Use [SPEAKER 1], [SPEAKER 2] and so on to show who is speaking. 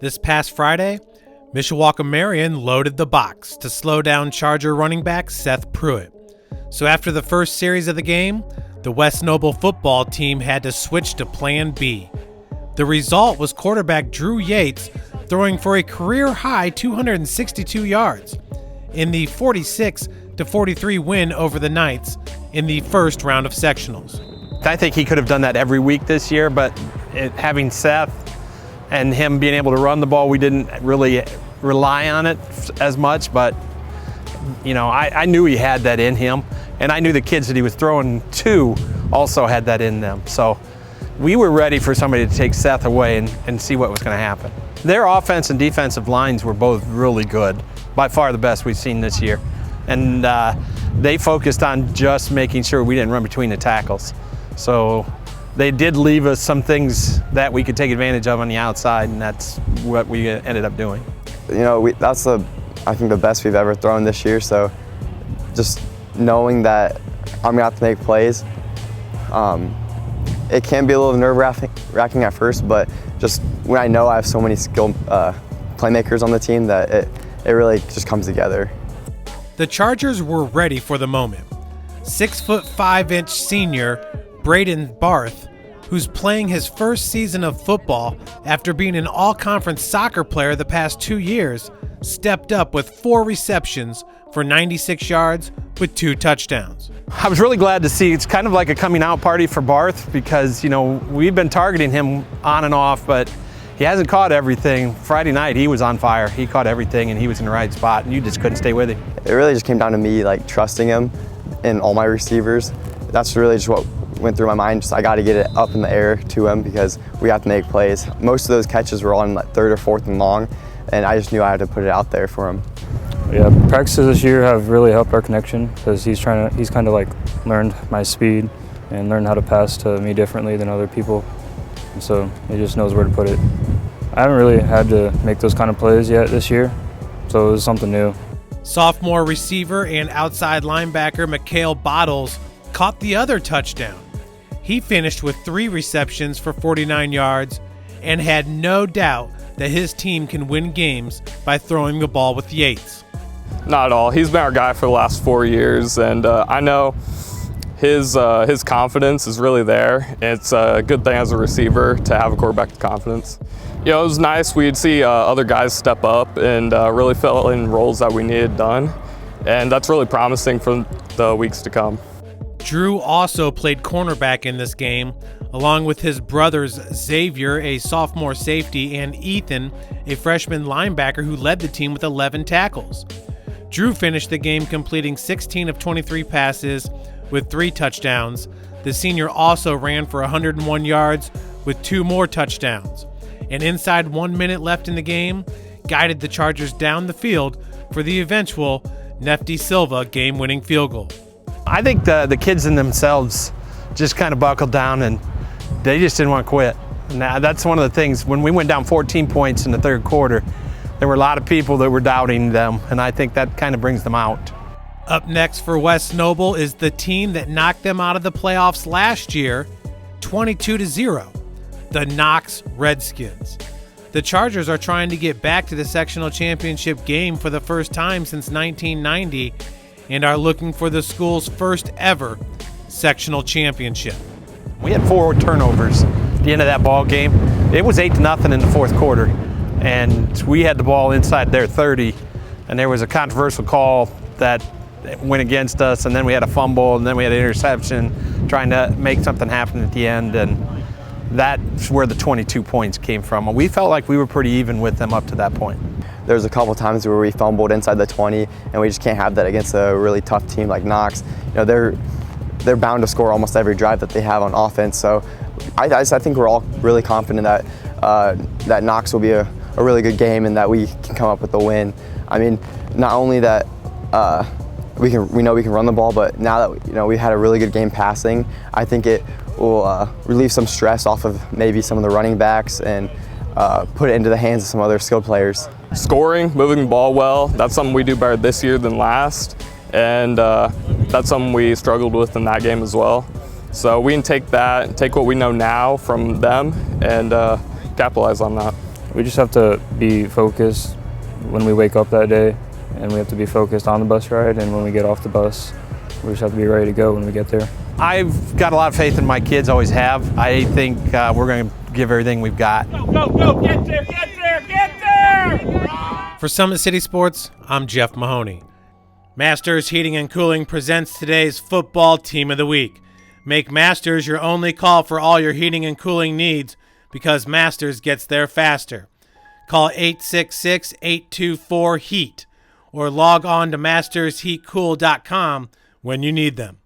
[SPEAKER 1] This past Friday, Mishawaka Marian loaded the box to slow down Charger running back Seth Pruitt. So after the first series of the game, the West Noble football team had to switch to Plan B. The result was quarterback Drew Yates throwing for a career-high 262 yards in the 46-43 win over the Knights in the first round of sectionals.
[SPEAKER 2] I think he could have done that every week this year, but having Seth and him being able to run the ball, we didn't really rely on it as much, but I knew he had that in him, and I knew the kids that he was throwing to also had that in them. So we were ready for somebody to take Seth away and see what was going to happen. Their offense and defensive lines were both really good, by far the best we've seen this year. And they focused on just making sure we didn't run between the tackles. So they did leave us some things that we could take advantage of on the outside, and that's what we ended up doing.
[SPEAKER 3] That's I think the best we've ever thrown this year. So just knowing that I'm gonna have to make plays, it can be a little nerve-wracking at first, but just when I know I have so many skilled playmakers on the team that it really just comes together.
[SPEAKER 1] The Chargers were ready for the moment. 6'5" senior Braden Barth, who's playing his first season of football after being an all-conference soccer player the past 2 years, stepped up with 4 receptions for 96 yards with 2 touchdowns.
[SPEAKER 2] I was really glad to see. It's kind of like a coming out party for Barth because, we've been targeting him on and off, but he hasn't caught everything. Friday night, he was on fire. He caught everything, and he was in the right spot, and you just couldn't stay with him.
[SPEAKER 3] It really just came down to me, trusting him and all my receivers. That's really just what went through my mind. Just I got to get it up in the air to him because we have to make plays. Most of those catches were on 3rd or 4th and long, and I just knew I had to put it out there for him.
[SPEAKER 4] Yeah, practices this year have really helped our connection because he's kind of learned my speed and learned how to pass to me differently than other people. And so he just knows where to put it. I haven't really had to make those kind of plays yet this year, so it was something new.
[SPEAKER 1] Sophomore receiver and outside linebacker Mikhail Bottles caught the other touchdown. He finished with 3 receptions for 49 yards and had no doubt that his team can win games by throwing the ball with Yates.
[SPEAKER 5] Not at all. He's been our guy for the last 4 years, and I know his confidence is really there. It's a good thing as a receiver to have a quarterback with confidence. It was nice. We'd see other guys step up and really fill in roles that we needed done, and that's really promising for the weeks to come.
[SPEAKER 1] Drew also played cornerback in this game, along with his brothers Xavier, a sophomore safety, and Ethan, a freshman linebacker who led the team with 11 tackles. Drew finished the game completing 16 of 23 passes with 3 touchdowns. The senior also ran for 101 yards with 2 more touchdowns. And inside 1 minute left in the game, guided the Chargers down the field for the eventual Nefty Silva game-winning field goal.
[SPEAKER 2] I think the kids in themselves just kind of buckled down and they just didn't want to quit. Now that's one of the things. When we went down 14 points in the 3rd quarter, there were a lot of people that were doubting them, and I think that kind of brings them out.
[SPEAKER 1] Up next for West Noble is the team that knocked them out of the playoffs last year, 22-0, the Knox Redskins. The Chargers are trying to get back to the sectional championship game for the first time since 1990 and are looking for the school's first ever sectional championship.
[SPEAKER 2] We had 4 turnovers at the end of that ball game. It was 8-0 in the 4th quarter, and we had the ball inside their 30, and there was a controversial call that went against us, and then we had a fumble, and then we had an interception trying to make something happen at the end, and that's where the 22 points came from. We felt like we were pretty even with them up to that point.
[SPEAKER 3] There's a couple times where we fumbled inside the 20, and we just can't have that against a really tough team like Knox. They're bound to score almost every drive that they have on offense. So I think we're all really confident that that Knox will be a really good game and that we can come up with a win. I mean, not only that we know we can run the ball, but now that we had a really good game passing, I think it will relieve some stress off of maybe some of the running backs and put it into the hands of some other skilled players.
[SPEAKER 5] Scoring, moving the ball well, that's something we do better this year than last, and that's something we struggled with in that game as well. So we can take what we know now from them and capitalize on that.
[SPEAKER 4] We just have to be focused when we wake up that day, and we have to be focused on the bus ride, and when we get off the bus, we just have to be ready to go when we get there.
[SPEAKER 2] I've got a lot of faith in my kids, always have. I think we're going to give everything we've got.
[SPEAKER 6] Go, get there, get there, get there!
[SPEAKER 1] For Summit City Sports, I'm Jeff Mahoney. Masters Heating and Cooling presents today's Football Team of the Week. Make Masters your only call for all your heating and cooling needs, because Masters gets there faster. Call 866-824-HEAT or log on to mastersheatcool.com when you need them.